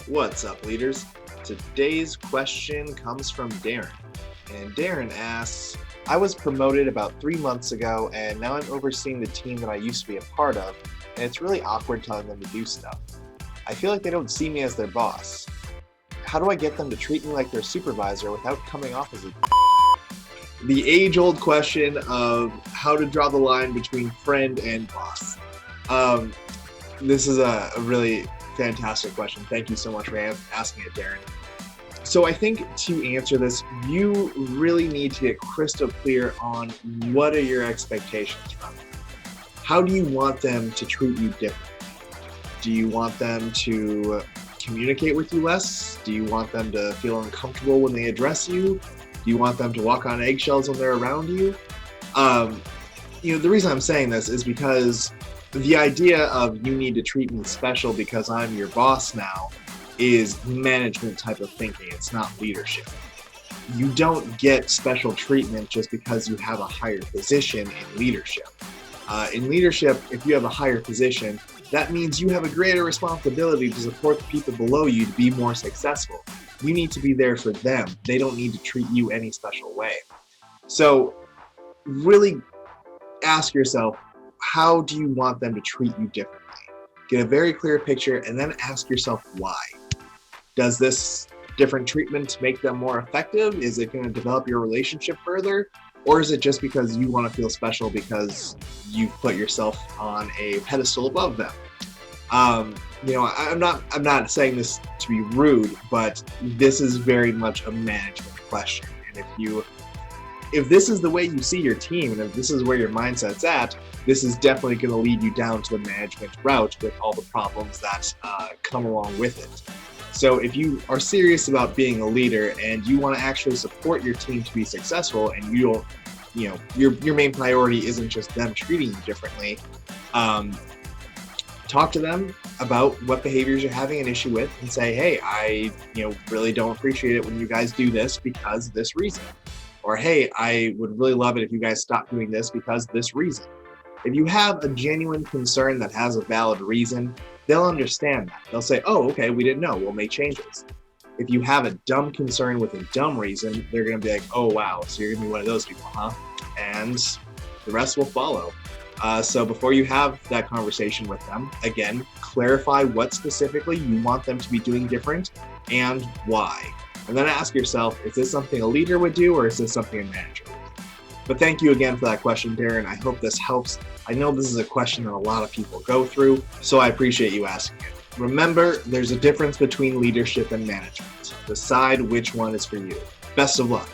What's up, leaders? Today's question comes from Darren. And Darren asks, I was promoted about 3 months ago, and now I'm overseeing the team that I used to be a part of, and it's really awkward telling them to do stuff. I feel like they don't see me as their boss. How do I get them to treat me like their supervisor without coming off as a the age-old question of how to draw the line between friend and boss? This is a really fantastic question. Thank you so much for asking it, Darren. So I think to answer this, you really need to get crystal clear on what are your expectations from them. How do you want them to treat you differently? Do you want them to communicate with you less? Do you want them to feel uncomfortable when they address you? Do you want them to walk on eggshells when they're around you? The reason I'm saying this is because the idea of you need to treat me special because I'm your boss now is management type of thinking. It's not leadership. You don't get special treatment just because you have a higher position in leadership. In leadership, if you have a higher position, that means you have a greater responsibility to support the people below you to be more successful. You need to be there for them. They don't need to treat you any special way. So really ask yourself, how do you want them to treat you differently? Get a very clear picture and then ask yourself why. Does this different treatment make them more effective? Is it going to develop your relationship further? Or is it just because you want to feel special because you've put yourself on a pedestal above them? I'm not saying this to be rude, but this is very much a management question. And if this is the way you see your team, and if this is where your mindset's at, this is definitely going to lead you down to the management route with all the problems that come along with it. So if you are serious about being a leader and you want to actually support your team to be successful, and you don't, your main priority isn't just them treating you differently, talk to them about what behaviors you're having an issue with and say, hey, I really don't appreciate it when you guys do this because of this reason. Or, hey, I would really love it if you guys stop doing this because of this reason. If you have a genuine concern that has a valid reason, they'll understand that. They'll say, oh, okay, we didn't know. We'll make changes. If you have a dumb concern with a dumb reason, they're going to be like, oh, wow, so you're going to be one of those people, huh? And the rest will follow. So before you have that conversation with them, again, clarify what specifically you want them to be doing different and why. And then ask yourself, is this something a leader would do or is this something a manager would do? But thank you again for that question, Darren. I hope this helps. I know this is a question that a lot of people go through, so I appreciate you asking it. Remember, there's a difference between leadership and management. Decide which one is for you. Best of luck.